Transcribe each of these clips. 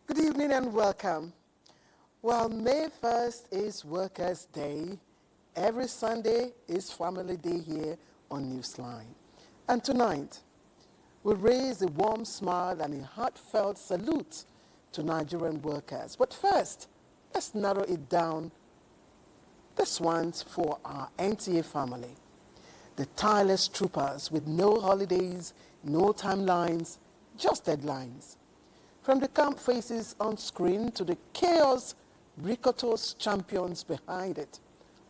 Good evening and welcome. Well, May 1st is Workers' Day. Every Sunday is Family Day here on Newsline. And tonight, we raise a warm smile and a heartfelt salute to Nigerian workers. But first, let's narrow it down. This one's for our NTA family. The tireless troopers with no holidays, no timelines, just deadlines. From the camp faces on screen to the chaos ricotos champions behind it.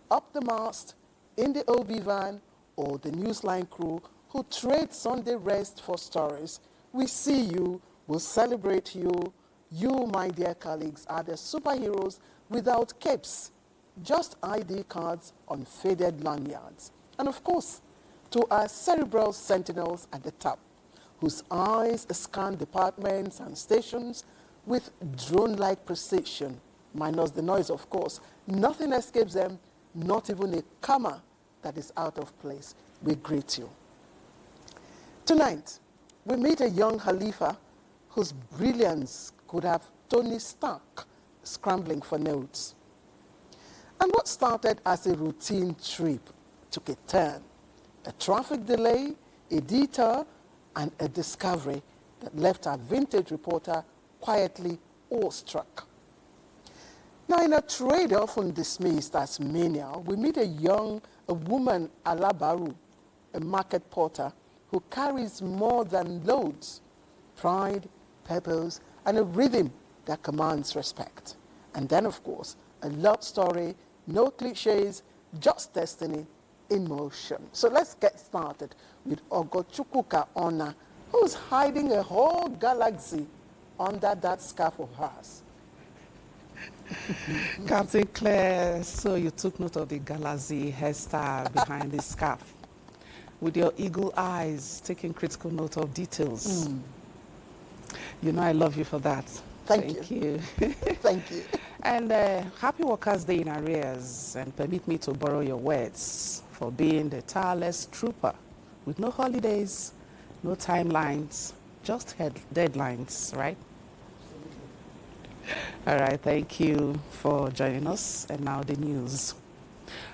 Up the mast, in the OB van, or the Newsline crew who trade Sunday rest for stories. We see you, we'll celebrate you. You, my dear colleagues, are the superheroes without capes, just ID cards on faded lanyards. And of course, to our cerebral sentinels at the top, whose eyes scan departments and stations with drone-like precision, minus the noise, of course. Nothing escapes them, not even a comma that is out of place. We greet you. Tonight, we meet a young Khalifa whose brilliance could have Tony Stark scrambling for notes. And what started as a routine trip took a turn. A traffic delay, a detour, and a discovery that left our vintage reporter quietly awestruck. Now, in a trade often dismissed as menial, we meet a woman, Alabaru, a market porter who carries more than loads, pride, purpose, and a rhythm that commands respect. And then, of course, a love story, no cliches, just destiny in motion. So let's get started with Ogochukwuka Ona, who's hiding a whole galaxy under that scarf of hers. Captain Claire, so you took note of the galaxy hairstyle behind the scarf, with your eagle eyes taking critical note of details. You know I love you for that. Thank you. Thank you. And happy Workers' Day in arrears, and permit me to borrow your words for being the tireless trooper with no holidays, no timelines, just deadlines, right? All right, thank you for joining us. And now the news.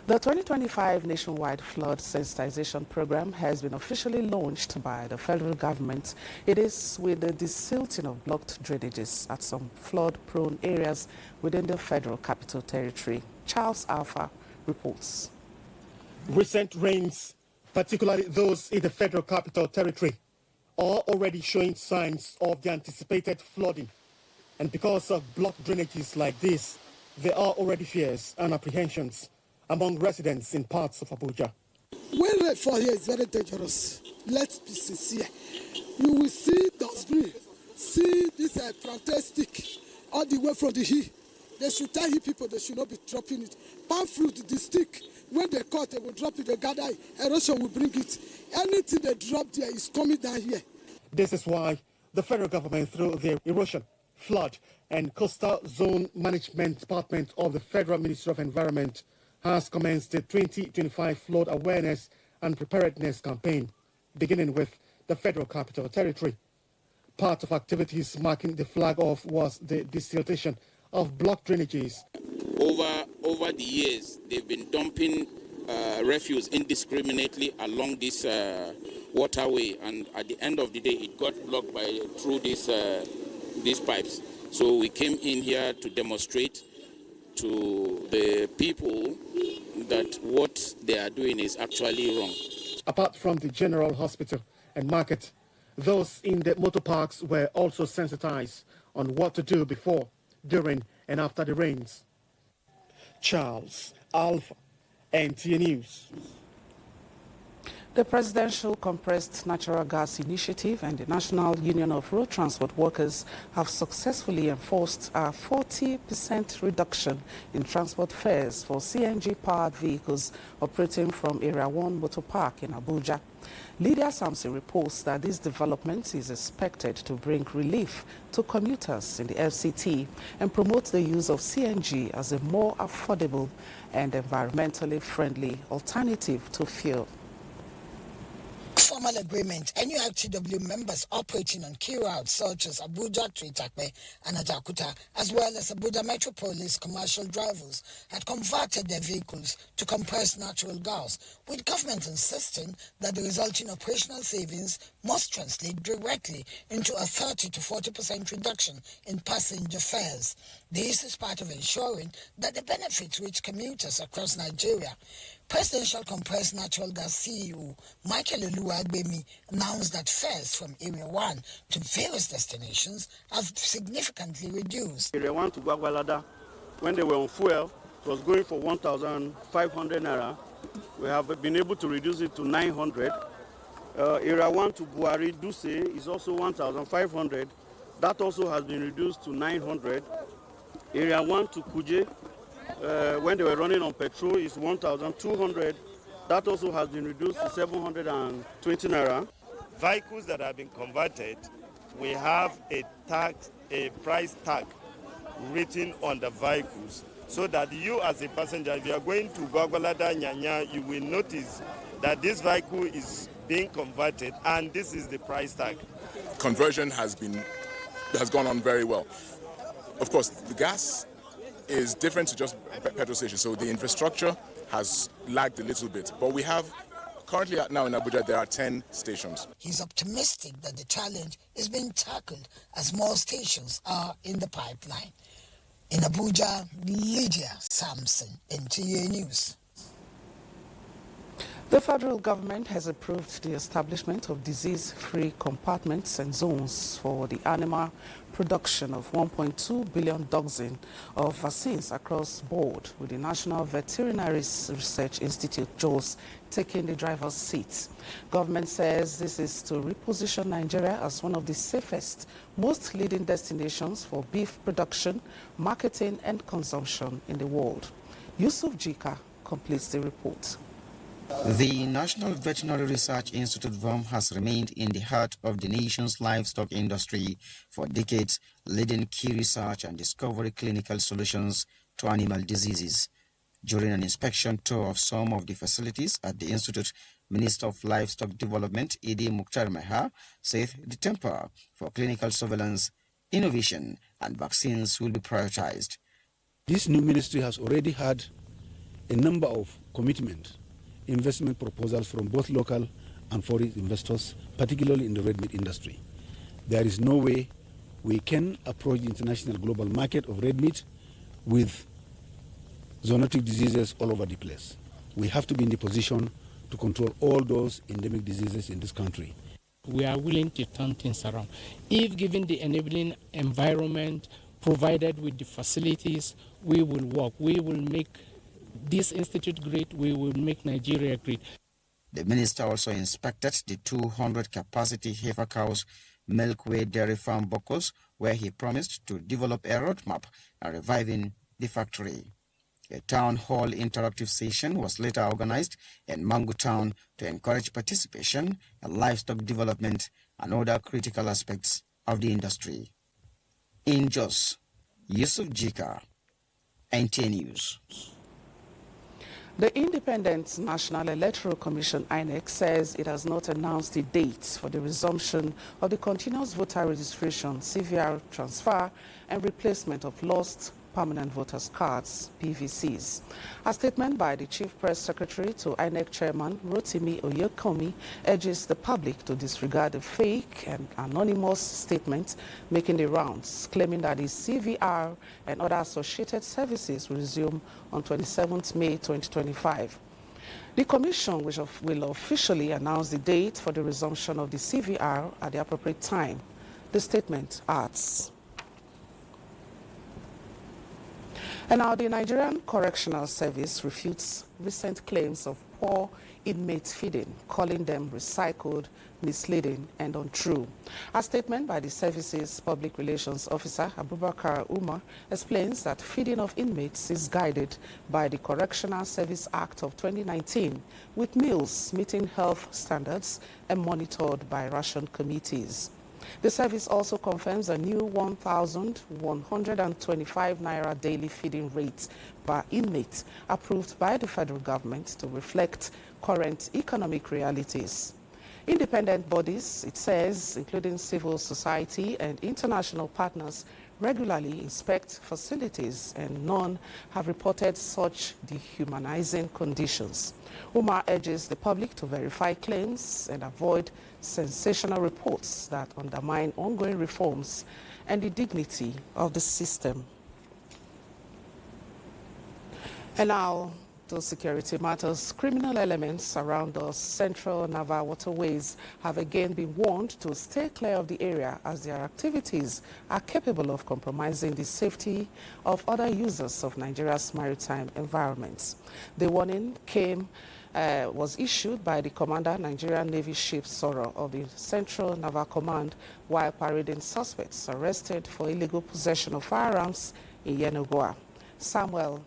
The 2025 nationwide flood sensitization program has been officially launched by the federal government. It is with the desilting of blocked drainages at some flood-prone areas within the Federal Capital Territory. Charles Alpha reports. Recent rains, particularly those in the Federal Capital Territory, are already showing signs of the anticipated flooding. And because of blocked drainages like this, there are already fears and apprehensions among residents in parts of Abuja. When rainfall here is very dangerous, let's be sincere. You will see dustbin, see this fantastic all the way from the hill. They should tell people they should not be dropping it. Palm fruit, the stick, when they cut, they will drop it, they gather it, erosion will bring it. Anything they drop there is coming down here. This is why the federal government, through the Erosion, Flood and Coastal Zone Management Department of the Federal Ministry of Environment, has commenced the 2025 Flood Awareness and Preparedness Campaign, beginning with the Federal Capital Territory. Part of activities marking the flag off was the desiltation of blocked drainages. Over the years, they've been dumping refuse indiscriminately along this waterway, and at the end of the day, it got blocked through these pipes. So we came in here to demonstrate to the people that what they are doing is actually wrong. Apart from the general hospital and market, those in the motor parks were also sensitized on what to do before, during, and after the rains. Charles Alpha, NTA News. The Presidential Compressed Natural Gas Initiative and the National Union of Road Transport Workers have successfully enforced a 40% reduction in transport fares for CNG-powered vehicles operating from Area 1 Motor Park in Abuja. Lydia Sampson reports that this development is expected to bring relief to commuters in the FCT and promote the use of CNG as a more affordable and environmentally friendly alternative to fuel. Formal agreement, NURTW members operating on key routes such as Abuja to Itakpe and Ajakuta, as well as Abuja Metropolis commercial drivers, had converted their vehicles to compressed natural gas, with government insisting that the resulting operational savings must translate directly into a 30 to 40% reduction in passenger fares. This is part of ensuring that the benefits reach commuters across Nigeria. Presidential Compressed Natural Gas CEO Michael Oluwagbemi announced that fares from Area 1 to various destinations have significantly reduced. Area 1 to Gwagwalada, when they were on fuel, it was going for 1,500 naira. We have been able to reduce it to 900. Area 1 to Buhari Duse is also 1,500. That also has been reduced to 900. Area 1 to Kuje, when they were running on petrol, is 1,200. That also has been reduced to 720 naira. Vehicles that have been converted, we have a price tag written on the vehicles, so that you as a passenger, if you are going to Gwagwalada, Nyanya, you will notice that this vehicle is being converted and this is the price tag. Conversion has gone on very well. Of course, the gas is different to just petrol stations, so the infrastructure has lagged a little bit. But we have, currently now in Abuja, there are 10 stations. He's optimistic that the challenge is being tackled as more stations are in the pipeline. In Abuja, Lydia Sampson, NTA News. The federal government has approved the establishment of disease-free compartments and zones for the animal production of 1.2 billion dozen of vaccines across board, with the National Veterinary Research Institute, JOS, taking the driver's seat. Government says this is to reposition Nigeria as one of the safest, most leading destinations for beef production, marketing and consumption in the world. Yusuf Jika completes the report. The National Veterinary Research Institute VOM has remained in the heart of the nation's livestock industry for decades, leading key research and discovery clinical solutions to animal diseases. During an inspection tour of some of the facilities at the Institute, Minister of Livestock Development, Idi Mukhtar Meha, said the temper for clinical surveillance, innovation and vaccines will be prioritized. This new ministry has already had a number of commitments, investment proposals from both local and foreign investors, particularly in the red meat industry. There is no way we can approach the international global market of red meat with zoonotic diseases all over the place. We have to be in the position to control all those endemic diseases in this country. We are willing to turn things around. If given the enabling environment, provided with the facilities, we will work. We will make this institute great, we will make Nigeria great. The minister also inspected the 200 capacity heifer cows milkway dairy farm Bokos, where he promised to develop a roadmap and reviving the factory. A town hall interactive session was later organized in Mangu Town to encourage participation in livestock development and other critical aspects of the industry. In Jos, Yusuf Jika, NTA News. The Independent National Electoral Commission, INEC, says it has not announced the dates for the resumption of the continuous voter registration, CVR transfer, and replacement of lost permanent voters' cards, PVCs. A statement by the Chief Press Secretary to INEC Chairman Rotimi Oyekomi urges the public to disregard the fake and anonymous statements making the rounds, claiming that the CVR and other associated services will resume on 27th May 2025. The Commission will officially announce the date for the resumption of the CVR at the appropriate time. The statement adds. And now the Nigerian Correctional Service refutes recent claims of poor inmate feeding, calling them recycled, misleading, and untrue. A statement by the service's public relations officer, Abubakar Umar, explains that feeding of inmates is guided by the Correctional Service Act of 2019, with meals meeting health standards and monitored by ration committees. The service also confirms a new 1,125 naira daily feeding rate per inmate, approved by the federal government to reflect current economic realities. Independent bodies, it says, including civil society and international partners, regularly inspect facilities, and none have reported such dehumanizing conditions. Umar urges the public to verify claims and avoid sensational reports that undermine ongoing reforms and the dignity of the system. And now, to security matters, criminal elements around the central naval waterways have again been warned to stay clear of the area, as their activities are capable of compromising the safety of other users of Nigeria's maritime environments. The warning was issued by the Commander, Nigerian Navy Ship Soro of the Central Naval Command, while parading suspects arrested for illegal possession of firearms in Yenagoa. Samuel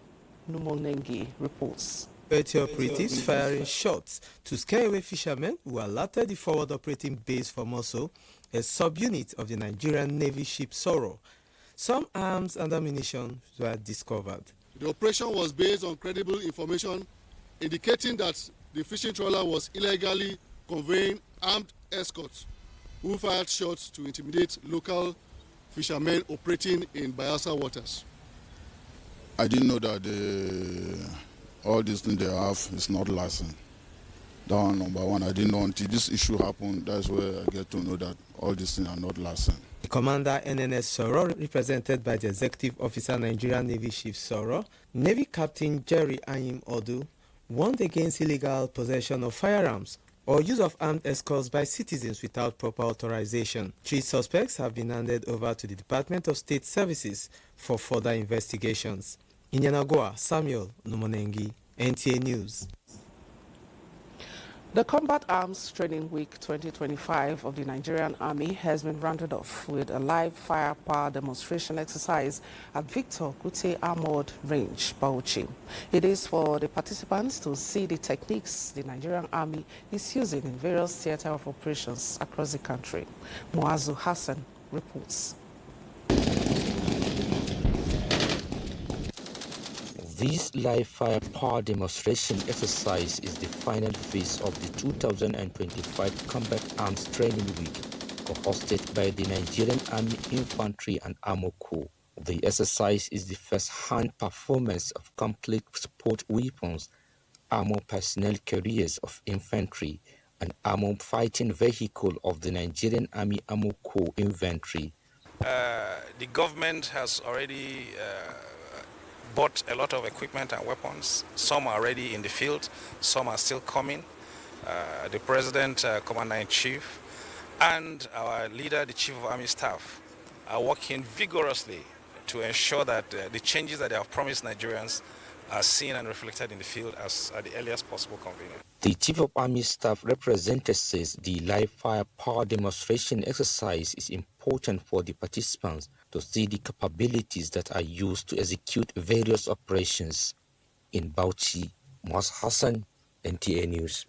Numonengi reports. 30 operatives firing shots to scare away fishermen who alerted the forward operating base for Moso, a subunit of the Nigerian Navy ship Soro. Some arms and ammunition were discovered. The operation was based on credible information indicating that the fishing trawler was illegally conveying armed escorts who fired shots to intimidate local fishermen operating in Bayelsa waters. I didn't know that all these things they have is not licensed. That one, number one. I didn't know until this issue happened. That's where I get to know that all these things are not licensed. The Commander NNS Soro, represented by the Executive Officer Nigerian Navy Chief Soro, Navy Captain Jerry Anyim Odu, warned against illegal possession of firearms or use of armed escorts by citizens without proper authorization. 3 suspects have been handed over to the Department of State Services for further investigations. In Yenagoa, Samuel Numonengi, NTA News. The Combat Arms Training Week 2025 of the Nigerian Army has been rounded off with a live firepower demonstration exercise at Victor Kute Armored Range, Bauchi. It is for the participants to see the techniques the Nigerian Army is using in various theater of operations across the country. Muazu Hassan reports. This live firepower demonstration exercise is the final phase of the 2025 Combat Arms Training Week, co-hosted by the Nigerian Army Infantry and Armor Corps. The exercise is the first-hand performance of complete support weapons, armor personnel carriers of infantry, and armored fighting vehicle of the Nigerian Army Armor Corps Infantry. The government has already bought a lot of equipment and weapons. Some are already in the field, some are still coming. The President, Commander-in-Chief, and our leader, the Chief of Army Staff, are working vigorously to ensure that the changes that they have promised Nigerians are seen and reflected in the field as at the earliest possible convenience. The Chief of Army Staff representative says the live firepower demonstration exercise is important for the participants to see the capabilities that are used to execute various operations. In Bauchi, Muaz Hassan, NTA News.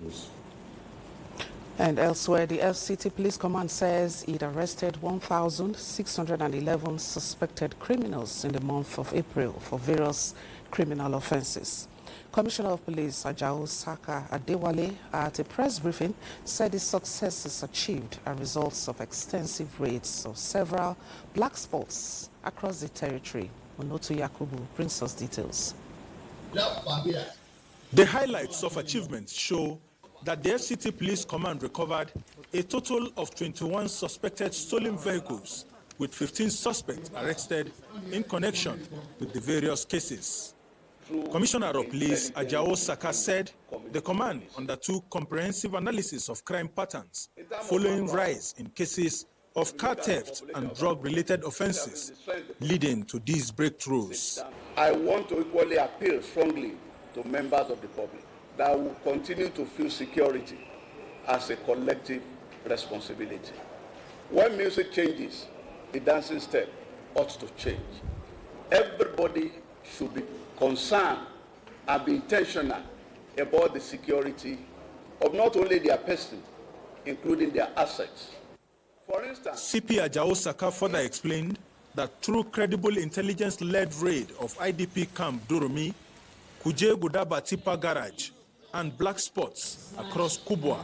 And elsewhere, the FCT Police Command says it arrested 1,611 suspected criminals in the month of April for various criminal offenses. Commissioner of Police Ajao Saka Adewale, at a press briefing, said the success is achieved as results of extensive raids of several black spots across the territory. Onotu Yakubu brings us details. The highlights of achievements show that the FCT Police Command recovered a total of 21 suspected stolen vehicles, with 15 suspects arrested in connection with the various cases. Commissioner of Police Ajao Saka said the command undertook comprehensive analysis of crime patterns following rise in cases of car theft and drug-related offenses, leading to these breakthroughs. I want to equally appeal strongly to members of the public that will continue to feel security as a collective responsibility. When music changes, the dancing step ought to change. Everybody should be concerned and be intentional about the security of not only their person, including their assets. For instance, CP Ajao Saka further explained that through credible intelligence-led raid of IDP camp Durumi, Kuje Gudaba Tipa Garage, and black spots across Kubwa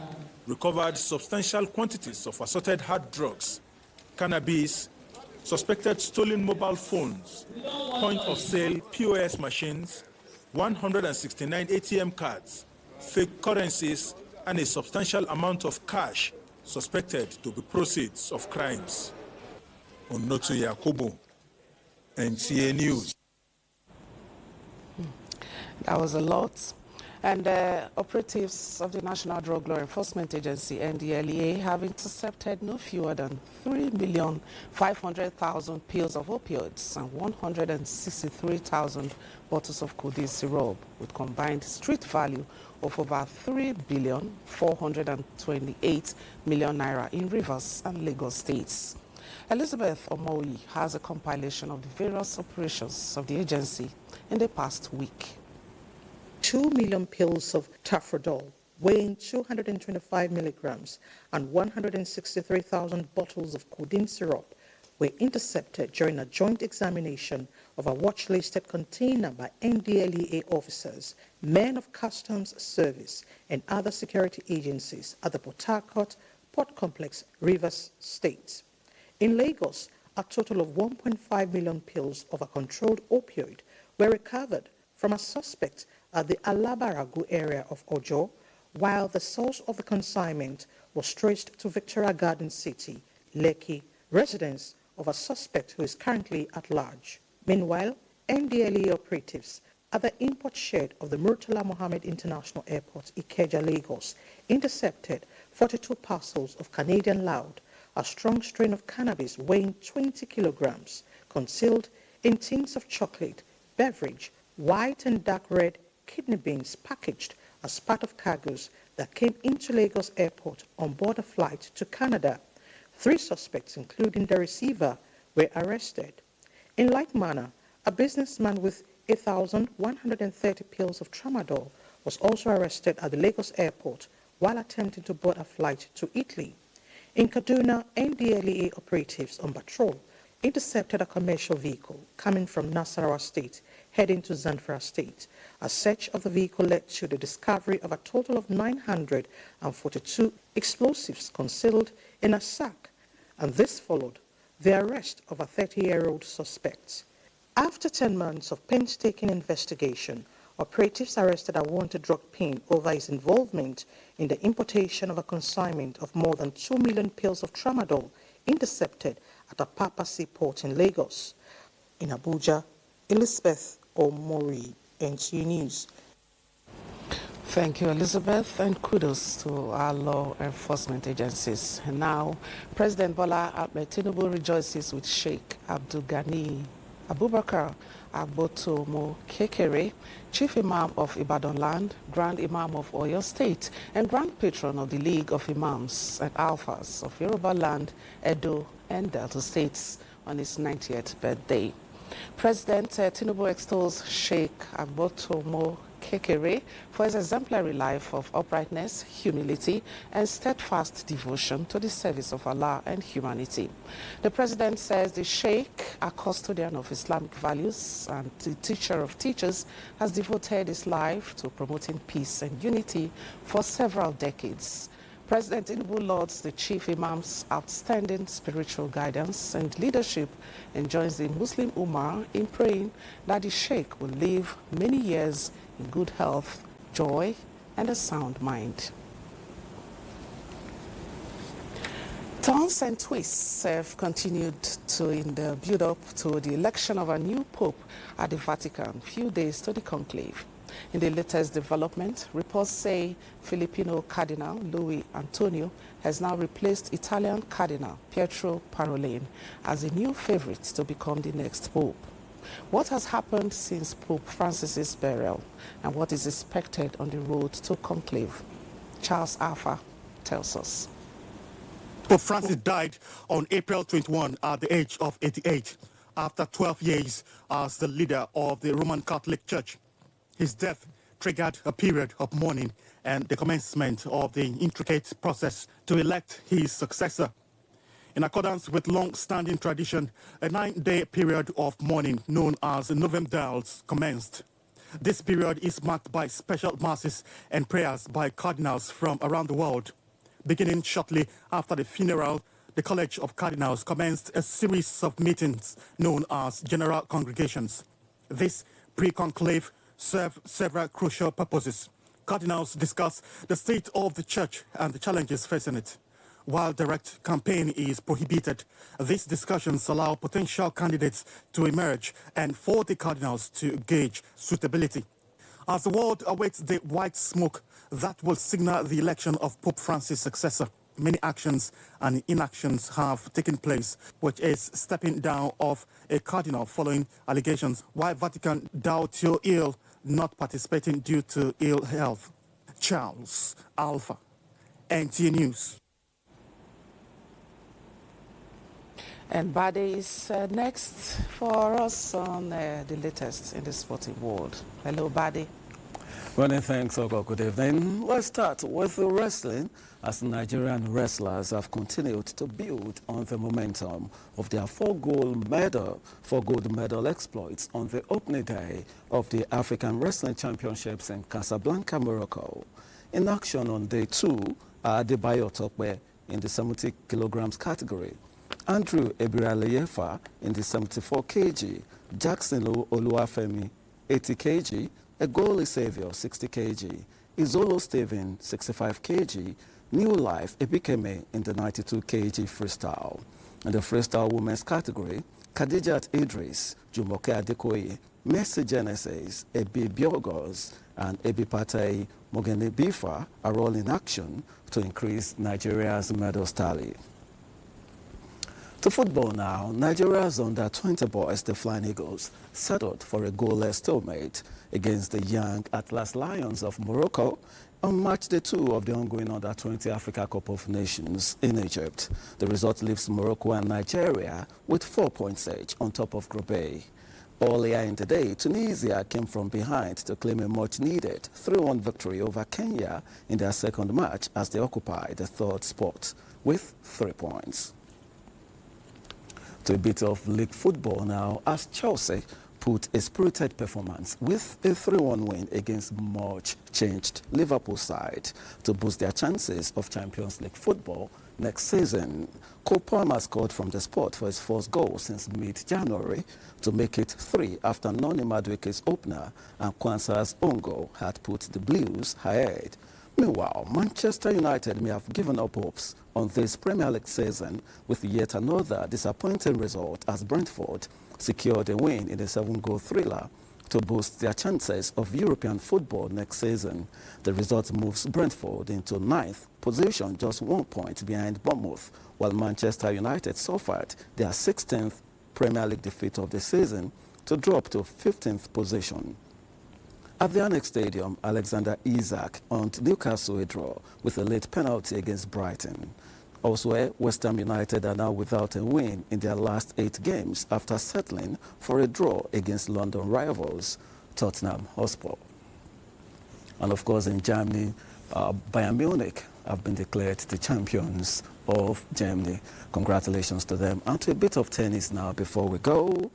recovered substantial quantities of assorted hard drugs, cannabis, suspected stolen mobile phones, point-of-sale POS machines, 169 ATM cards, fake currencies, and a substantial amount of cash suspected to be proceeds of crimes. Onoto Yakubu, NTA News. That was a lot. And operatives of the National Drug Law Enforcement Agency, NDLEA, have intercepted no fewer than 3,500,000 pills of opioids and 163,000 bottles of codeine syrup, with combined street value of over 3,428 billion naira in Rivers and Lagos states. Elizabeth Omoyi has a compilation of the various operations of the agency in the past week. 2 million pills of tafrodol weighing 225 milligrams and 163,000 bottles of codeine syrup were intercepted during a joint examination of a watch-listed container by NDLEA officers, men of customs service, and other security agencies at the Port Harcourt Port Complex, Rivers State. In Lagos, a total of 1.5 million pills of a controlled opioid were recovered from a suspect at the Alabaragu area of Ojo, while the source of the consignment was traced to Victoria Garden City, Lekki, residence of a suspect who is currently at large. Meanwhile, NDLEA operatives at the import shed of the Murtala Mohammed International Airport, Ikeja, Lagos, intercepted 42 parcels of Canadian loud, a strong strain of cannabis weighing 20 kilograms, concealed in tins of chocolate, beverage, white and dark red kidney beans packaged as part of cargoes that came into Lagos Airport on board a flight to Canada. 3 suspects, including the receiver, were arrested. In like manner, a businessman with 1,130 pills of tramadol was also arrested at the Lagos Airport while attempting to board a flight to Italy. In Kaduna, NDLEA operatives on patrol intercepted a commercial vehicle coming from Nasarawa State heading to Zamfara State. A search of the vehicle led to the discovery of a total of 942 explosives concealed in a sack, and this followed the arrest of a 30-year-old suspect. After 10 months of painstaking investigation, operatives arrested a wanted drug pin over his involvement in the importation of a consignment of more than 2 million pills of tramadol intercepted at a Papa seaport in Lagos. In Abuja, Elizabeth Omori, NTA News. Thank you, Elizabeth, and kudos to our law enforcement agencies. And now, President Bola Tinubu rejoices with Sheikh Abdul Ghani Abubakar Agbotomo Kekere, Chief Imam of Ibadan Land, Grand Imam of Oyo State, and Grand Patron of the League of Imams and Alphas of Yoruba Land, Edo, and Delta States on his 90th birthday. President Tinubu extols Sheikh Agbotomo Kekere for his exemplary life of uprightness, humility, and steadfast devotion to the service of Allah and humanity. The president says the Sheikh, a custodian of Islamic values and the teacher of teachers, has devoted his life to promoting peace and unity for several decades. President Tinubu lauds the Chief Imam's outstanding spiritual guidance and leadership and joins the Muslim Ummah in praying that the Sheikh will live many years in good health, joy, and a sound mind. Turns and twists have continued in the build-up to the election of a new pope at the Vatican, few days to the conclave. In the latest development, reports say Filipino Cardinal Luis Antonio has now replaced Italian Cardinal Pietro Parolin as a new favorite to become the next pope. What has happened since Pope Francis's burial, and what is expected on the road to conclave? Charles Alpha tells us. Pope Francis died on April 21 at the age of 88 after 12 years as the leader of the Roman Catholic Church. His death triggered a period of mourning and the commencement of the intricate process to elect his successor. In accordance with long-standing tradition, a 9-day period of mourning known as Novemdals commenced. This period is marked by special masses and prayers by cardinals from around the world. Beginning shortly after the funeral, the College of Cardinals commenced a series of meetings known as General Congregations. This pre-conclave served several crucial purposes. Cardinals discuss the state of the church and the challenges facing it. While direct campaign is prohibited, these discussions allow potential candidates to emerge and for the cardinals to gauge suitability. As the world awaits the white smoke that will signal the election of Pope Francis' successor, many actions and inactions have taken place, which is stepping down of a cardinal following allegations, while Vatican doubt you're ill, not participating due to ill health. Charles Alpha, NTA News. And Bade is next for us on the latest in the sporting world. Hello, Bade. Many thanks, Ogo. Good evening. Let's start with the wrestling, as Nigerian wrestlers have continued to build on the momentum of their four gold medal exploits on the opening day of the African Wrestling Championships in Casablanca, Morocco. In action on day 2 are Adebayo Tokwe in the 70 kilograms category, Andrew Ebiraleyefa in the 74 kg, Jackson Oluwafemi 80 kg, Egoli Saviour 60 kg, Izolo Steven 65 kg, New Life Ebikeme in the 92 kg freestyle. In the freestyle women's category, Khadijat Idris, Jumoke Adekoye, Mercy Genesis, Ebi Biogos, and Ebi Patay Mogene Bifa are all in action to increase Nigeria's medal tally. To football now, Nigeria's under-20 boys, the Flying Eagles, settled for a goalless stalemate against the young Atlas Lions of Morocco on match day 2 of the ongoing under-20 Africa Cup of Nations in Egypt. The result leaves Morocco and Nigeria with 4 points each on top of Group A. Earlier in the day, Tunisia came from behind to claim a much-needed 3-1 victory over Kenya in their second match as they occupy the third spot with 3 points. To a bit of league football now, as Chelsea put a spirited performance with a 3-1 win against much-changed Liverpool side to boost their chances of Champions League football next season. Cole Palmer scored from the spot for his first goal since mid-January to make it 3 after Noni Madueke's opener and Kwanzaa's own goal had put the Blues ahead. Meanwhile, Manchester United may have given up hopes on this Premier League season with yet another disappointing result as Brentford secured a win in a 7-goal thriller to boost their chances of European football next season. The result moves Brentford into 9th position, just 1 point behind Bournemouth, while Manchester United suffered their 16th Premier League defeat of the season to drop to 15th position. At the Annex Stadium, Alexander Isak earned Newcastle a draw with a late penalty against Brighton. Elsewhere, West Ham United are now without a win in their last 8 games after settling for a draw against London rivals Tottenham Hotspur. And of course, in Germany, Bayern Munich have been declared the champions of Germany. Congratulations to them. And to a bit of tennis now before we go.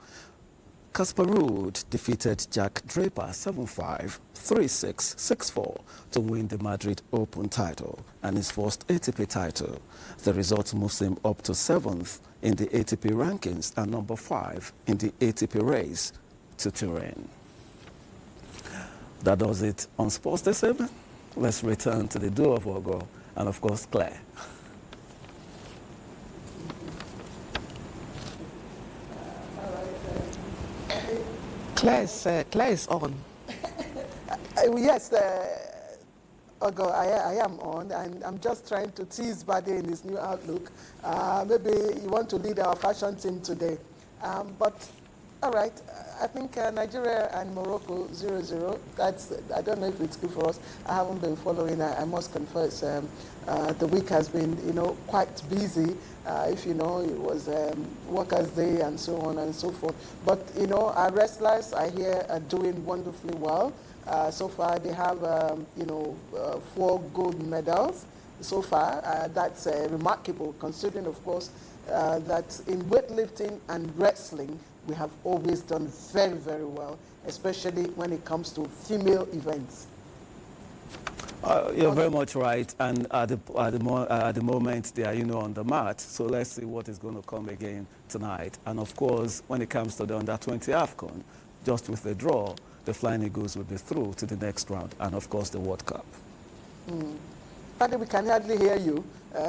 Casper Ruud defeated Jack Draper 7-5, 3-6, 6-4 to win the Madrid Open title and his first ATP title. The result moves him up to 7th in the ATP rankings and number 5 in the ATP race to Turin. That does it on Sports Day 7. Let's return to the duo of Ogo and of course Claire. Claire is on. Yes, Ogo, I am on, and I'm just trying to tease Bade in his new outlook. Maybe you want to lead our fashion team today. But All right. I think Nigeria and Morocco 0-0. That's, I don't know if it's good for us. I haven't been following. I must confess. The week has been, quite busy. If you know, it was Workers' Day and so on and so forth. But our wrestlers, I hear, are doing wonderfully well. So far, they have 4 gold medals. So far, that's remarkable, considering, of course, that in weightlifting and wrestling, we have always done very, very well, especially when it comes to female events. You're very much right, and at the moment they are, on the mat. So let's see what is going to come again tonight. And of course, when it comes to the under-20 AFCON, just with the draw, the Flying Eagles will be through to the next round, and of course the World Cup. Paddy, we can hardly hear you,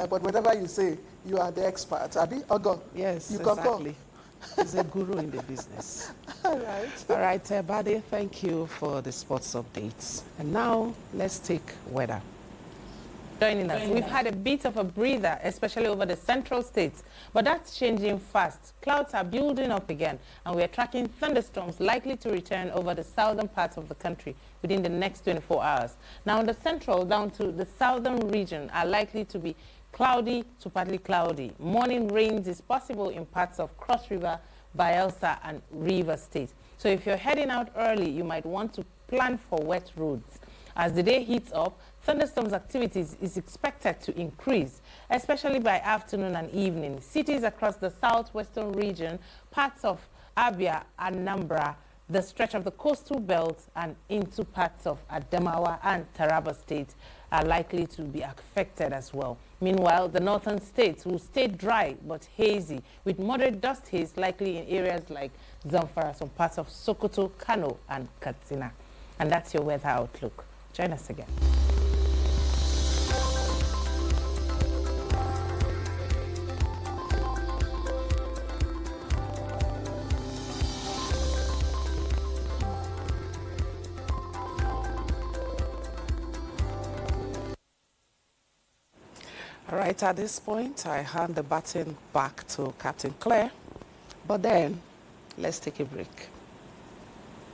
but whatever you say, you are the expert. Abi, Ogo? Yes, you exactly. He's a guru in the business. All right. All right, Bade, thank you for the sports updates. And now, let's take weather. Joining us, we've had a bit of a breather, especially over the central states, but that's changing fast. Clouds are building up again, and we are tracking thunderstorms likely to return over the southern parts of the country within the next 24 hours. Now, the central down to the southern region are likely to be cloudy to partly cloudy. Morning rains is possible in parts of Cross River, Bayelsa, and River State. So if you're heading out early, you might want to plan for wet roads. As the day heats up, thunderstorms activities is expected to increase, especially by afternoon and evening. Cities across the southwestern region, parts of Abia, Anambra, the stretch of the coastal belt, and into parts of Adamawa and Taraba State are likely to be affected as well. Meanwhile, the northern states will stay dry but hazy, with moderate dust haze likely in areas like Zamfara, some parts of Sokoto, Kano, and Katsina. And that's your weather outlook. Join us again. All right, at this point, I hand the baton back to Captain Claire. But then, let's take a break.